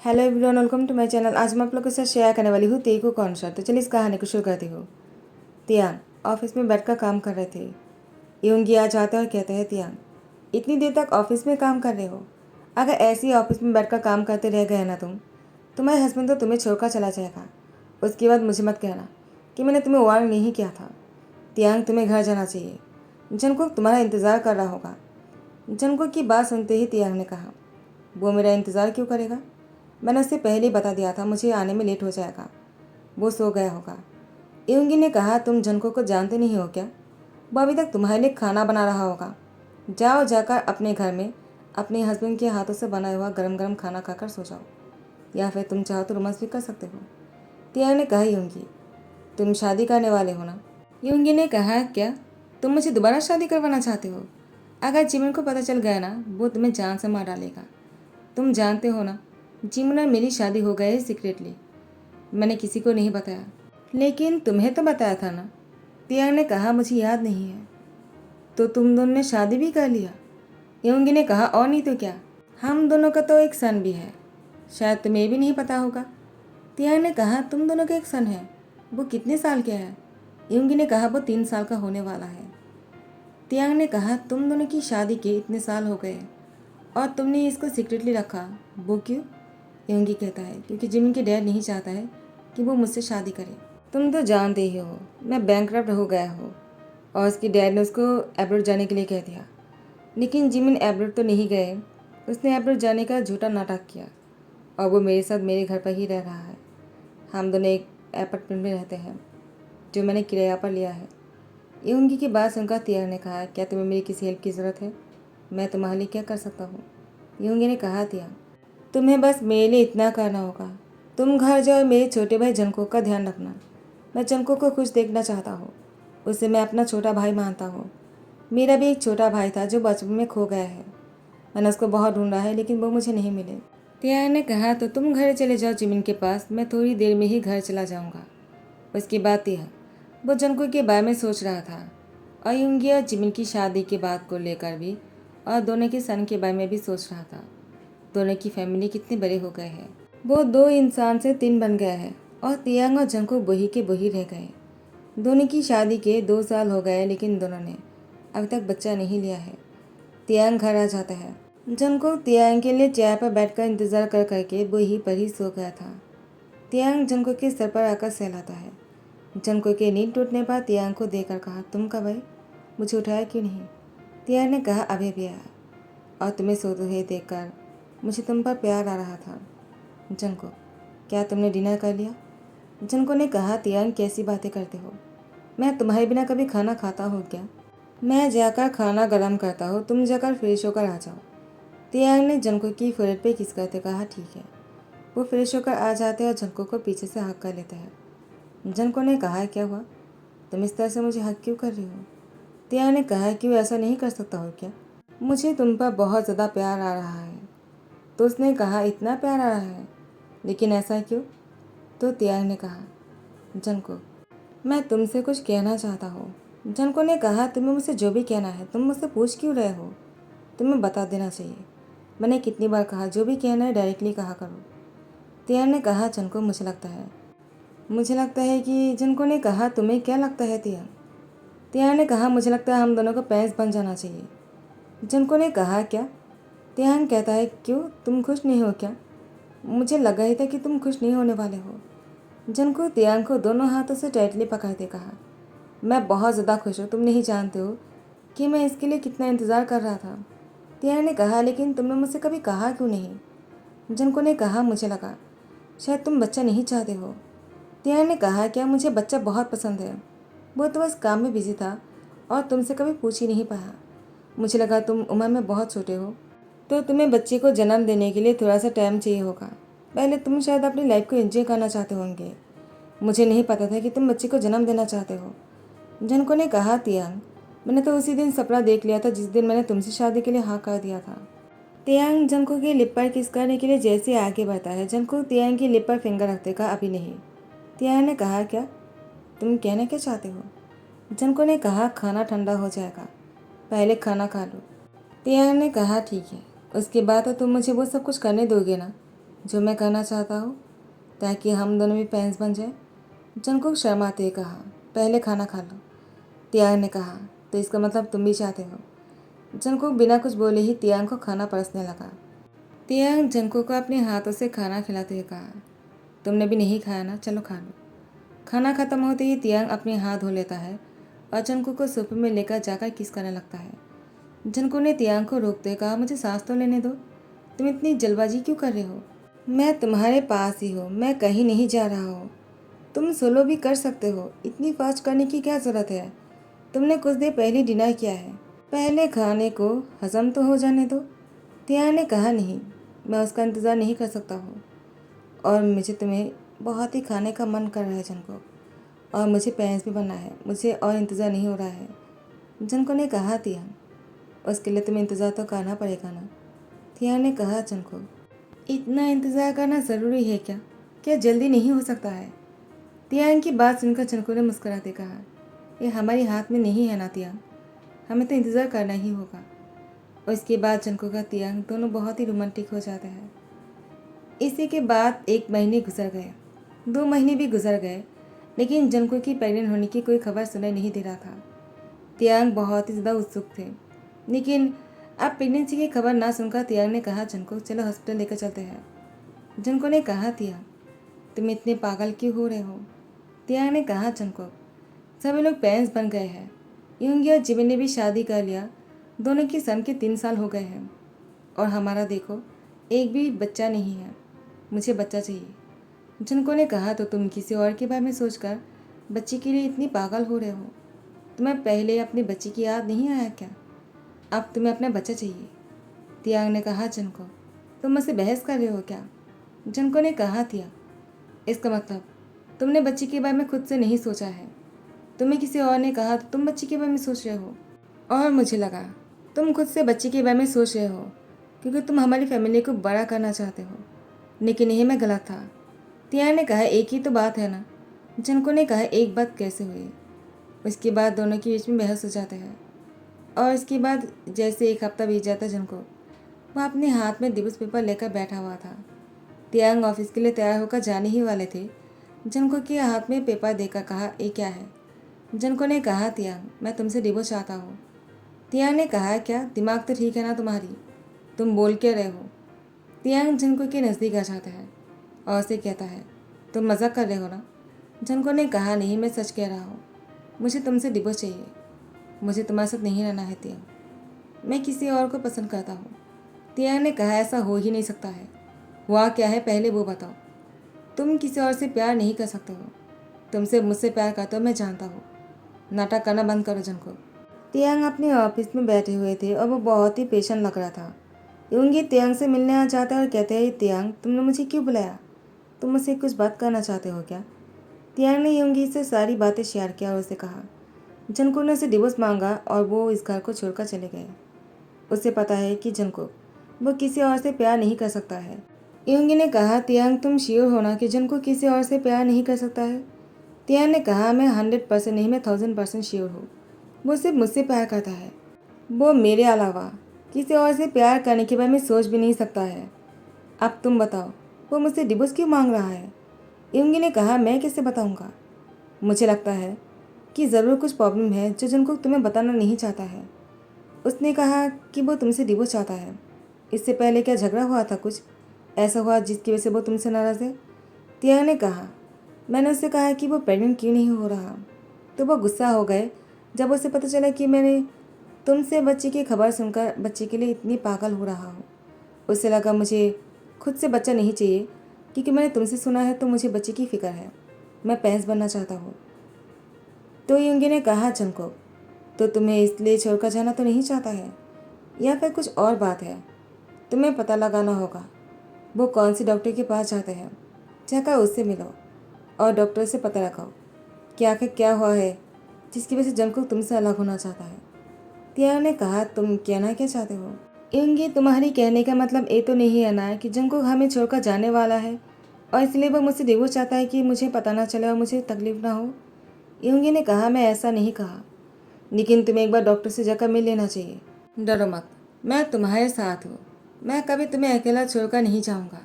Hello everyone, welcome to my channel. आज मैं आप लोगों के साथ शेयर करने वाली हूँ तेगु कॉन्सर्ट। तो चलिए इस कहानी को शुरू करती हूँ। तियांग ऑफिस में बैठकर काम कर रहे थे। यूंगी आ जाते और कहते हैं, तियांग इतनी देर तक ऑफिस में काम कर रहे हो? अगर ऐसे ही ऑफिस में बैठकर काम करते रह गए ना तुम्हारे हस्बैंड तो तुम्हें छोड़कर चला जाएगा। उसके बाद मुझे मत कहना कि मैंने तुम्हें वार्न नहीं किया था। तियांग तुम्हें घर जाना चाहिए, जंगकुक तुम्हारा इंतज़ार कर रहा होगा। जंगकुक की बात सुनते ही तियांग ने कहा, वो मेरा इंतज़ार क्यों करेगा? मैंने उससे पहले ही बता दिया था मुझे आने में लेट हो जाएगा। वो सो गया होगा। इयोंगी ने कहा, तुम जंको को जानते नहीं हो क्या? वो अभी तक तुम्हारे लिए खाना बना रहा होगा। जाओ जाकर अपने घर में अपने हस्बैंड के हाथों से बना हुआ गरम गरम खाना खाकर सो जाओ, या फिर तुम चाहो तो रोमांस भी कर सकते हो। तियांग ने कहा, इयोंगी तुम शादी करने वाले हो ना? इयोंगी ने कहा, क्या तुम मुझे दोबारा शादी करवाना चाहते हो? अगर जिमिन को पता चल गया ना, वो तुम्हें जान से मार डालेगा। तुम जानते हो ना, जिमिन और मेरी शादी हो गई है सीक्रेटली। मैंने किसी को नहीं बताया। लेकिन तुम्हें तो बताया था ना? तियांग ने कहा, मुझे याद नहीं है। तो तुम दोनों ने शादी भी कर लिया? योंगी ने कहा, और नहीं तो क्या, हम दोनों का तो एक सन भी है। शायद तुम्हें भी नहीं पता होगा। तियांग ने कहा, तुम दोनों का एक सन है? वो कितने साल का है? योंगी ने कहा, वो 3 साल का होने वाला है। तियांग ने कहा, तुम दोनों की शादी के इतने साल हो गए और तुमने इसको सीक्रेटली रखा, वो क्यों? योंगी कहता है, क्योंकि जिमिन के डैड नहीं चाहता है कि वो मुझसे शादी करे। तुम तो जानते ही हो मैं बैंकरप्ट हो गया हूँ और उसके डैड ने उसको एब्रोड जाने के लिए कह दिया। लेकिन जिमिन एब्रोड तो नहीं गए, उसने एब्रोड जाने का झूठा नाटक किया और वो मेरे साथ मेरे घर पर ही रह रहा है। हम दोनों एक अपार्टमेंट में रहते हैं जो मैंने किराया पर लिया है। योंगी की बात सुनकर तियांग ने कहा, क्या तुम्हें मेरी किसी हेल्प की ज़रूरत है? मैं तुम्हारे लिए क्या कर सकता हूँ? योंगी ने कहा, तियांग तुम्हें बस मेरे लिए इतना करना होगा। तुम घर जाओ और मेरे छोटे भाई जंको का ध्यान रखना। मैं जंको को खुश देखना चाहता हूँ। उसे मैं अपना छोटा भाई मानता हूँ। मेरा भी एक छोटा भाई था जो बचपन में खो गया है। मैंने उसको बहुत ढूंढा है लेकिन वो मुझे नहीं मिले। तियांग ने कहा, तो तुम घर चले जाओ जिमिन के पास, मैं थोड़ी देर में ही घर चला जाऊँगा। उसकी बात तियांग वो जंको के बारे में सोच रहा था और युंगी और जिमिन की शादी के बात को लेकर भी, और दोनों के सन के बारे में भी सोच रहा था। दोनों की फैमिली कितने बड़े हो गए हैं। वो 2 इंसान से 3 बन गया है और तियांग और जंको वही के वही रह गए। दोनों की शादी के 2 साल हो गए लेकिन दोनों ने अभी तक बच्चा नहीं लिया है। तियांग घर आ जाता है। जंको तियांग के लिए चेयर पर बैठकर इंतजार कर करके वही पर ही सो गया था। तियांग जंको के सर पर आकर सहलाता है। जंको के नींद टूटने पर तियांग को देखकर कहा, तुम कब आए? मुझे उठाया क्यों नहीं? तियांग ने कहा, अभी भी आया और तुम्हें सोते हुए देखकर मुझे तुम पर प्यार आ रहा था। जंको, क्या तुमने डिनर कर लिया? जंको ने कहा, तियांग कैसी बातें करते हो? मैं तुम्हारे बिना कभी खाना खाता हूँ क्या? मैं जाकर खाना गर्म करता हूँ, तुम जाकर फ्रेश होकर आ जाओ। तियांग ने जंको की फोrehead पे किस करते कहा, ठीक है। वो फ्रेश होकर आ जाते और जंको को पीछे से हक कर लेते हैं। जंको ने कहा, क्या हुआ? तुम इस तरह से मुझे हक क्यों कर रही हो? तियांग ने कहा, क्यों ऐसा नहीं कर सकता हो क्या? मुझे तुम पर बहुत ज़्यादा प्यार आ रहा है। तो उसने कहा, इतना प्यार आ रहा है, लेकिन ऐसा क्यों? तो तियांग ने कहा, जंको मैं तुमसे कुछ कहना चाहता हूँ। जंको ने कहा, तुम्हें मुझसे जो भी कहना है तुम मुझसे पूछ क्यों रहे हो? तुम्हें बता देना चाहिए। मैंने कितनी बार कहा, जो भी कहना है डायरेक्टली कहा करो। तियांग ने कहा, जंको मुझे लगता है कि जंको ने कहा, तुम्हें क्या लगता है तियांग? तियांग ने कहा, मुझे लगता है हम दोनों को पैंस बन जाना चाहिए। जंको ने कहा, क्या? तियांग कहता है, क्यों तुम खुश नहीं हो क्या? मुझे लगा ही था कि तुम खुश नहीं होने वाले हो। जंको तियांग को दोनों हाथों से टाइटली पकड़ते कहा, मैं बहुत ज़्यादा खुश हूँ, तुम नहीं जानते हो कि मैं इसके लिए कितना इंतज़ार कर रहा था। तियांग ने कहा, लेकिन तुमने मुझसे कभी कहा क्यों नहीं? जंको ने कहा, मुझे लगा शायद तुम बच्चा नहीं चाहते हो। तियांग ने कहा, क्या मुझे बच्चा बहुत पसंद है, वो तो बस काम में बिजी था और तुमसे कभी पूछ ही नहीं पाया। मुझे लगा तुम उम्र में बहुत छोटे हो तो तुम्हें बच्चे को जन्म देने के लिए थोड़ा सा टाइम चाहिए होगा। पहले तुम शायद अपनी लाइफ को एंजॉय करना चाहते होंगे। मुझे नहीं पता था कि तुम बच्चे को जन्म देना चाहते हो। जंको ने कहा, तियांग मैंने तो उसी दिन सपना देख लिया था जिस दिन मैंने तुमसे शादी के लिए हाँ कर दिया था। तियांग जंको के लिप पर किस करने के लिए जैसे आगे बढ़ता है, जंको तियांग की लिप पर फिंगर रखते कहा, अभी नहीं। तियांग ने कहा, क्या तुम कहना क्या चाहते हो? जंको ने कहा, खाना ठंडा हो जाएगा, पहले खाना खा लो। तियांग ने कहा, ठीक है, उसके बाद तो तुम मुझे वो सब कुछ करने दोगे ना जो मैं करना चाहता हूँ ताकि हम दोनों भी फ्रेंड्स बन जाए। जंगकुक शर्माते हुए कहा, पहले खाना खा लो। तियांग ने कहा, तो इसका मतलब तुम भी चाहते हो। जंगकुक बिना कुछ बोले ही तियांग को खाना परसने लगा। तियांग जंगकुक को अपने हाथों से खाना खिलाते हुए कहा, तुमने भी नहीं खाया ना, चलो खा लो। खाना खत्म होते ही तियांग अपने हाथ धो लेता है और जंगकुक को सोफे में लेकर जाकर किस करने लगता है। जंगकुक ने तियांग को रोकते कहा, मुझे सांस तो लेने दो, तुम इतनी जल्दबाजी क्यों कर रहे हो? मैं तुम्हारे पास ही हूँ, मैं कहीं नहीं जा रहा हूँ। तुम सोलो भी कर सकते हो, इतनी फास्ट करने की क्या ज़रूरत है? तुमने कुछ देर पहले डिनर किया है, पहले खाने को हजम तो हो जाने दो। तियांग ने कहा, नहीं, मैं उसका इंतज़ार नहीं कर सकता हूँ और मुझे तुम्हें बहुत ही खाने का मन कर रहा है जंगकुक, और मुझे पेरेंट्स भी बनना है, मुझे और इंतज़ार नहीं हो रहा है। जंगकुक ने कहा, तियांग उसके लिए तुम्हें इंतज़ार तो करना पड़ेगा ना। तियांग ने कहा, जंगकुक इतना इंतज़ार करना ज़रूरी है क्या? क्या जल्दी नहीं हो सकता है? तियांग की बात सुनकर जंगकुक ने मुस्कुराते कहा, ये हमारे हाथ में नहीं है ना तियांग, हमें तो इंतज़ार करना ही होगा। और इसके बाद जंगकुक का तियांग दोनों बहुत ही रोमांटिक हो जाते हैं। इसी के बाद 1 महीने गुजर गए, 2 महीने भी गुजर गए, लेकिन जंगकुक की प्रेग्नेंट होने की कोई खबर सुनाई नहीं दे रहा था। तियांग बहुत ही ज़्यादा उत्सुक थे, लेकिन अब प्रेगनेंसी की खबर ना सुनकर तियांग ने कहा, जंगकुक चलो हॉस्पिटल लेकर चलते हैं। जंगकुक ने कहा, तियांग तुम इतने पागल क्यों हो रहे हो? तियांग ने कहा, जंगकुक सभी लोग पेरेंट्स बन गए हैं, यूंगी और जिमिन ने भी शादी कर लिया, दोनों की सन के 3 साल हो गए हैं और हमारा देखो एक भी बच्चा नहीं है, मुझे बच्चा चाहिए। जंगकुक ने कहा, तो तुम किसी और के बारे में सोचकर बच्चे के लिए इतनी पागल हो रहे हो? तुम्हें पहले अपने बच्चे की याद नहीं आया क्या? अब तुम्हें अपना बच्चा चाहिए। तियांग ने कहा, जंगकुक तुम मुझसे बहस कर रहे हो क्या? जंगकुक ने कहा, तियांग इसका मतलब तुमने बच्चे के बारे में खुद से नहीं सोचा है, तुम्हें किसी और ने कहा तो तुम बच्चे के बारे में सोच रहे हो, और मुझे लगा तुम खुद से बच्चे के बारे में सोच रहे हो क्योंकि तुम हमारी फैमिली को बड़ा करना चाहते हो। लेकिन यही मैं गलत था। तियांग ने कहा, एक ही तो बात है ना। जंगकुक ने कहा, एक बात कैसे हुई? उसके बाद दोनों के बीच में बहस हो जाते हैं और इसके बाद जैसे 1 हफ्ता बीत जाता है, जंगकुक वह अपने हाथ में दिवस पेपर लेकर बैठा हुआ था। तियांग ऑफिस के लिए तैयार होकर जाने ही वाले थे। जंगकुक के हाथ में पेपर देकर कहा, ये क्या है? जंगकुक ने कहा, तियांग मैं तुमसे डिवोर्स चाहता हूँ। तियांग ने कहा, क्या दिमाग तो ठीक है ना तुम्हारी, तुम बोल क्या रहे हो? तियांग जंगकुक के नज़दीक आ जाता है और उसे कहता है, तुम मजाक कर रहे हो ना? जंगकुक ने कहा, नहीं मैं सच कह रहा हूँ, मुझे तुमसे डिवोर्स चाहिए, मुझे तुम्हारे साथ नहीं रहना है तियांग, मैं किसी और को पसंद करता हूँ। तियांग ने कहा, ऐसा हो ही नहीं सकता है, हुआ क्या है पहले वो बताओ। तुम किसी और से प्यार नहीं कर सकते हो, तुमसे मुझसे प्यार करते हो मैं जानता हूँ, नाटक करना बंद करो जंगकुक। तियांग अपने ऑफिस में बैठे हुए थे और वो बहुत ही पेशेंट लग रहा था। यूंगी तियांग से मिलने आ जाता है और कहते हैं, तियांग तुमने मुझे क्यों बुलाया, तुम मुझसे कुछ बात करना चाहते हो क्या? तियांग ने यूंगी से सारी बातें शेयर किया और उसे कहा, जंगकुक ने उसे डिवोर्स मांगा और वो इस घर को छोड़कर चले गए। उसे पता है कि जंगकुक वो किसी और से प्यार नहीं कर सकता है। यूंगी ने कहा, तियांग तुम श्योर हो ना कि जंगकुक किसी और से प्यार नहीं कर सकता है? तियांग ने कहा, मैं 100% नहीं, मैं 1000% श्योर हूँ, वो सिर्फ मुझसे प्यार करता है, वो मेरे अलावा किसी और से प्यार करने के बारे में सोच भी नहीं सकता है। अब तुम बताओ वो मुझसे डिवोर्स क्यों मांग रहा है? यूंगी ने कहा, मैं कैसे बताऊंगा, मुझे लगता है कि ज़रूर कुछ प्रॉब्लम है जो जंगकुक तुम्हें बताना नहीं चाहता है। उसने कहा कि वो तुमसे डिवोर्स चाहता है। इससे पहले क्या झगड़ा हुआ था, कुछ ऐसा हुआ जिसकी वजह से वो तुमसे नाराज़ है? तियांग ने कहा, मैंने उससे कहा कि वो प्रेग्नेंट क्यों नहीं हो रहा, तो वो गुस्सा हो गए जब उसे पता चला कि मैंने तुमसे बच्चे की खबर सुनकर बच्चे के लिए इतनी पागल हो रहा हूँ। उससे लगा मुझे खुद से बच्चा नहीं चाहिए क्योंकि मैंने तुमसे सुना है तो मुझे बच्चे की फ़िक्र है, मैं पैंस बनना चाहता हूँ। तो यूंगी ने कहा, जंगकुक तो तुम्हें इसलिए छोड़कर जाना तो नहीं चाहता है या फिर कुछ और बात है? तुम्हें पता लगाना होगा वो कौन सी डॉक्टर के पास जाते हैं, जाकर उससे मिलो और डॉक्टर से पता लगाओ कि आखिर क्या हुआ है जिसकी वजह से जंगकुक तुमसे अलग होना चाहता है। तियांग ने कहा, तुम कहना क्या चाहते हो? यूंगी तुम्हारी कहने का मतलब ये तो नहीं है ना कि जंगकुक हमें छोड़कर जाने वाला है और इसलिए वो मुझसे डिवोर्स चाहता है कि मुझे पता ना चले और मुझे तकलीफ ना हो? यूंगी ने कहा, मैं ऐसा नहीं कहा, लेकिन तुम्हें एक बार डॉक्टर से जाकर मिल लेना चाहिए। डरो मत, मैं तुम्हारे साथ हूँ, मैं कभी तुम्हें अकेला छोड़कर नहीं जाऊँगा।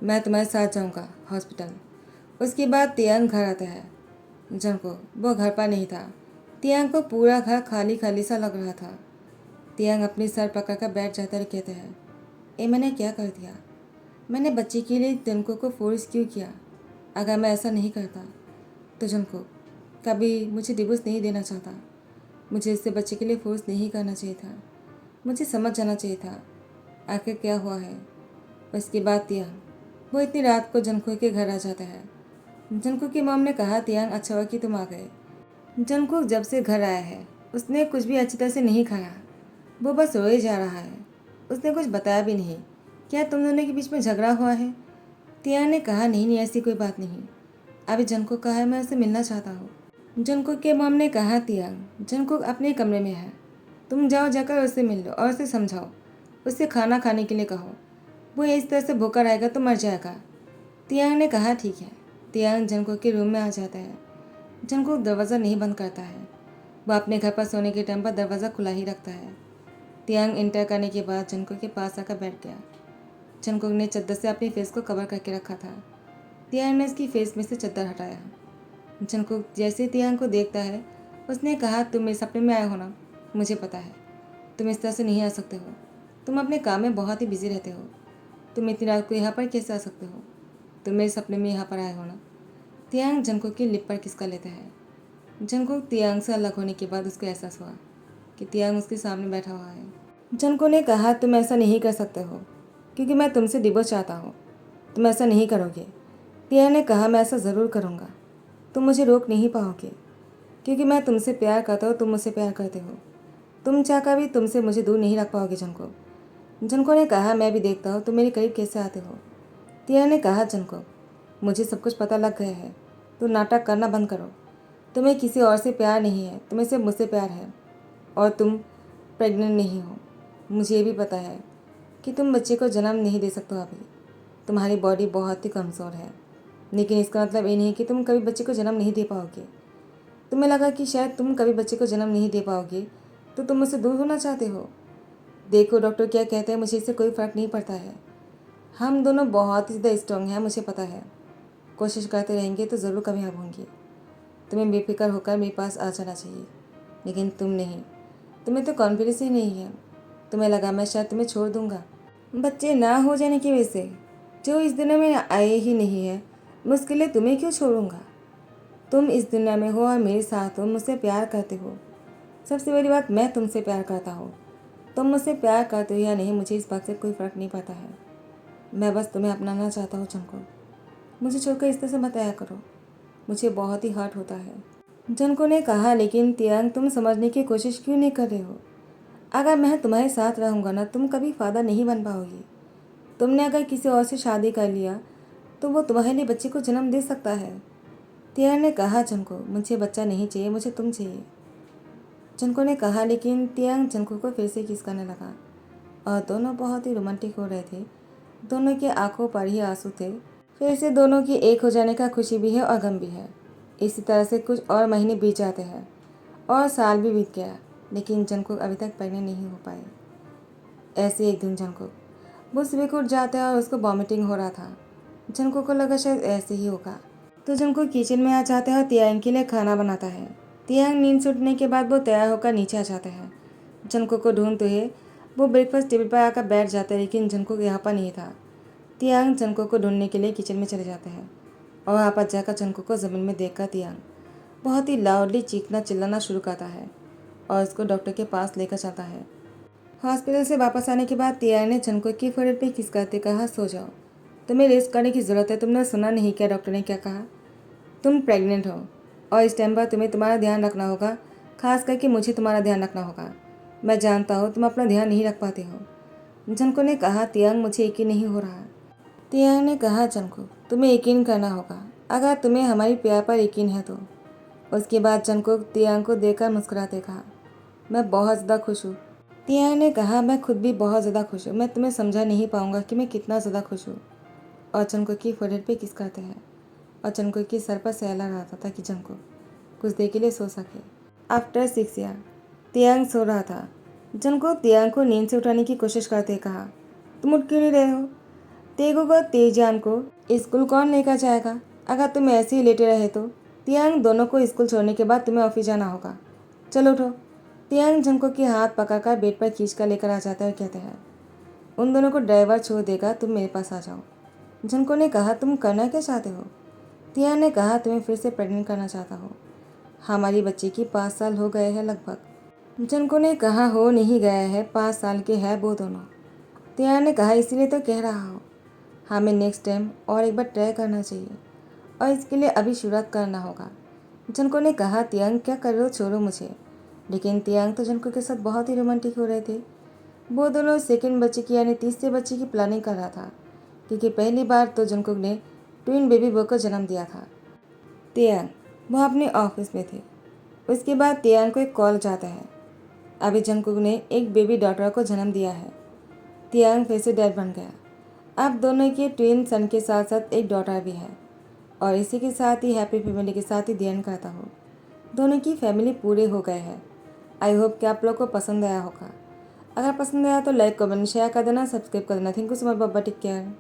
मैं तुम्हारे साथ जाऊँगा हॉस्पिटल। उसके बाद तियांग घर आता है। जंगकुक वो घर पर नहीं था। तियांग को पूरा घर खाली खाली सा लग रहा था। तियांग अपनी सर पकड़ कर बैठ जाता और कहते हैं, ए मैंने क्या कर दिया? मैंने बच्चे के लिए जंगकुक को फोर्स क्यों किया? अगर मैं ऐसा नहीं करता तो जंगकुक कभी मुझे डिवोर्स नहीं देना चाहता। मुझे इससे बच्चे के लिए फोर्स नहीं करना चाहिए था। मुझे समझ जाना चाहिए था आखिर क्या हुआ है। उसके बाद तियांग वो इतनी रात को जंगकुक के घर आ जाता है। जंगकुक की मॉम ने कहा, तियांग अच्छा हुआ कि तुम आ गए। जंगकुक जब से घर आया है उसने कुछ भी अच्छी तरह से नहीं खाया। वो बस रोए जा रहा है। उसने कुछ बताया भी नहीं। क्या तुम दोनों के बीच में झगड़ा हुआ है? तियांग ने कहा, नहीं नहीं ऐसी कोई बात नहीं। अभी जंगकुक कहा है, मैं उससे मिलना चाहता हूँ। जंगकुक के मॉम ने कहा, तियांग जंगकुक अपने कमरे में है, तुम जाओ जाकर उससे मिल लो और उसे समझाओ। उससे खाना खाने के लिए कहो। वो इस तरह से भूखा रहेगा तो मर जाएगा। तियांग ने कहा, ठीक है। तियांग जंगकुक के रूम में आ जाता है। जंगकुक दरवाज़ा नहीं बंद करता है। वह अपने घर पर सोने के टाइम पर दरवाज़ा खुला ही रखता है। तियांग इंटर करने के बाद जंगकुक के पास आकर बैठ गया। जंगकुक ने चद्दर से अपने फेस को कवर करके रखा था। तियांग ने उसकी फेस में से चद्दर हटाया। जंगकुक जैसे तियांग को देखता है उसने कहा, तुम मेरे सपने में आए हो ना? मुझे पता है तुम इस तरह से नहीं आ सकते हो। तुम अपने काम में बहुत ही बिजी रहते हो। तुम इतनी रात को यहाँ पर कैसे आ सकते हो? तुम मेरे सपने में यहाँ पर आए हो ना? तियांग जंगकुक की लिप पर किसका लेता है। जंगकुक तियांग से अलग होने के बाद उसको एहसास हुआ कि तियांग उसके सामने बैठा हुआ है। जंगकुक ने कहा, तुम ऐसा नहीं कर सकते हो क्योंकि मैं तुमसे डिवोर्स चाहता हूँ। तुम ऐसा नहीं करोगे। तियांग ने कहा, मैं ऐसा ज़रूर करूँगा। तुम मुझे रोक नहीं पाओगे क्योंकि मैं तुमसे प्यार करता हूँ, तुम मुझसे प्यार करते हो। तुम चाहकर भी तुमसे मुझे दूर नहीं रख पाओगे जंगकुक। जंगकुक ने कहा, मैं भी देखता हूँ तुम मेरे करीब कैसे आते हो। तियांग ने कहा, जंगकुक मुझे सब कुछ पता लग गया है। तुम नाटक करना बंद करो। तुम्हें किसी और से प्यार नहीं है, तुम्हें सिर्फ मुझसे प्यार है। और तुम प्रेग्नेंट नहीं हो। मुझे ये भी पता है कि तुम बच्चे को जन्म नहीं दे सकते हो अभी। तुम्हारी बॉडी बहुत ही कमज़ोर है, लेकिन इसका मतलब ये नहीं कि तुम कभी बच्चे को जन्म नहीं दे पाओगे। तुम्हें लगा कि शायद तुम कभी बच्चे को जन्म नहीं दे पाओगे तो तुम मुझसे दूर होना चाहते हो। देखो डॉक्टर क्या कहते हैं, मुझे इससे कोई फ़र्क नहीं पड़ता है। हम दोनों बहुत ही ज़्यादा स्ट्रॉन्ग हैं, मुझे पता है। कोशिश करते रहेंगे तो ज़रूर कामयाब होंगे। तुम्हें बेफिक्र होकर मेरे पास आ जाना चाहिए, लेकिन तुम नहीं। तुम्हें तो कॉन्फिडेंस ही नहीं है। तुम्हें लगा मैं शायद तुम्हें छोड़ दूंगा बच्चे ना हो जाने की वजह से, जो इस दुनिया में आए ही नहीं है। मैं उसके लिए तुम्हें क्यों छोड़ूंगा? तुम इस दुनिया में हो और मेरे साथ हो, मुझसे प्यार करते हो। सबसे बड़ी बात, मैं तुमसे प्यार करता हूँ। तुम मुझसे प्यार करते हो या नहीं, मुझे इस बात से कोई फ़र्क नहीं पड़ता है। मैं बस तुम्हें अपनाना चाहता हूँ जंगकुक। मुझे छोड़कर इस तरह से मत आया करो, मुझे बहुत ही हर्ट होता है। जंगकुक ने कहा, लेकिन तियांग तुम समझने की कोशिश क्यों नहीं कर रहे हो? अगर मैं तुम्हारे साथ रहूँगा ना, तुम कभी फादर नहीं बन पाओगी। तुमने अगर किसी और से शादी कर लिया तो वो तुम्हारे लिए बच्चे को जन्म दे सकता है। तियांग ने कहा, जंगकुक मुझे बच्चा नहीं चाहिए, मुझे तुम चाहिए। जंगकुक ने कहा, लेकिन तियांग जंगकुक को फिर से किस करने लगा और दोनों बहुत ही रोमांटिक हो रहे थे। दोनों की आंखों पर ही आंसू थे। फिर से दोनों की एक हो जाने का खुशी भी है और गम भी है। इसी तरह से कुछ और महीने बीत जाते हैं और साल भी बीत गया, लेकिन जंगकुक अभी तक प्रेग्नेंट नहीं हो पाए। ऐसे एक दिन जंगकुक वो सुबह को उठ जाता है और उसको वॉमिटिंग हो रहा था। जंगकुक को लगा शायद ऐसे ही होगा, तो जंगकुक किचन में आ जाता है और तियांग के लिए खाना बनाता है। तियांग नींद से उठने के बाद वो तैयार होकर नीचे आ जाता है। जंगकुक को ढूंढते हुए वो ब्रेकफास्ट टेबल पर आकर बैठ जाता है, लेकिन जंगकुक यहाँ पर नहीं था। तियांग जंगकुक को ढूंढने के लिए किचन में चले जाते हैं और वहाँ पर जाकर जंगकुक को ज़मीन में देखकर तियांग बहुत ही लाउडली चीखना चिल्लाना शुरू करता है और उसको डॉक्टर के पास लेकर जाता है। हॉस्पिटल से वापस आने के बाद तियांग ने जंगकुक की फोrehead पे किस करते कहा, सो जाओ, तुम्हें रेस्ट करने की ज़रूरत है। तुमने सुना नहीं क्या डॉक्टर ने क्या कहा? तुम प्रेग्नेंट हो और इस टाइम पर तुम्हें तुम्हारा ध्यान रखना होगा, खास करके मुझे तुम्हारा ध्यान रखना होगा। मैं जानता हूँ तुम अपना ध्यान नहीं रख पाते हो। जंगकुक ने कहा, तियांग मुझे यकीन नहीं हो रहा। तियांग ने कहा, जंगकुक तुम्हें यकीन करना होगा, अगर तुम्हें हमारी प्यार पर यकीन है तो। उसके बाद जंगकुक तियांग को देखकर मुस्कुराते कहा, मैं बहुत ज़्यादा खुश हूँ। तियांग ने कहा, मैं खुद भी बहुत ज़्यादा खुश हूँ। मैं तुम्हें समझा नहीं पाऊँगा कि मैं कितना ज़्यादा खुश हूँ। और जंगकुक की फोrehead पे किस करते हैं और जंगकुक के सर पर सहला रहा था कि जंगकुक कुछ देर के लिए सो सके। आफ्टर 6 ईयर तियांग सो रहा था। जंगकुक तियांग को नींद से उठाने की कोशिश करते कहा, तुम उठ क्यों नहीं रहे हो? तेगू को तेजान को स्कूल कौन लेकर जाएगा? अगर तुम ऐसे ही लेटे रहे तो तियांग दोनों को स्कूल छोड़ने के बाद तुम्हें ऑफिस जाना होगा। चलो उठो। तियांग झंको के हाथ पकड़कर बेड पर खींच कर लेकर आ जाता है और कहते हैं, उन दोनों को ड्राइवर छोड़ देगा, तुम मेरे पास आ जाओ। झंको ने कहा, तुम करना क्या चाहते हो? तियांग ने कहा, तुम्हें फिर से प्रेग्नेंट करना चाहता हो। हमारी बच्ची की 5 साल हो गए हैं लगभग। झंको ने कहा, हो नहीं गया है, 5 साल के हैं वो दोनों। तियांग ने कहा, इसीलिए तो कह रहा हूँ, हमें नेक्स्ट टाइम और एक बार ट्राई करना चाहिए और इसके लिए अभी शुरुआत करना होगा। झंको ने कहा, तियांग क्या कर रहे हो, छोड़ो मुझे। लेकिन तियांग तो झंको के साथ बहुत ही रोमांटिक हो रहे थे। वो दोनों सेकंड बच्चे की यानी तीसरे बच्चे की प्लानिंग कर रहा था, क्योंकि पहली बार तो जंकुक ने ट्विन बेबी बॉय को जन्म दिया था। तियांग वो अपने ऑफिस में थे। उसके बाद तियांग को एक कॉल जाता है, अभी जंकुक ने एक बेबी डॉटर को जन्म दिया है। तियांग फिर से डैड बन गया। अब दोनों के ट्विन सन के साथ साथ एक डॉटर भी है। और इसी के साथ ही हैप्पी फैमिली के साथ ही दी एंड करता हूँ। दोनों की फैमिली पूरे हो गए हैं। आई होप कि आप लोग को पसंद आया होगा। अगर पसंद आया तो लाइक कमेंट शेयर कर देना, सब्सक्राइब कर देना। थैंक यू सो मच, बाबा, टेक केयर।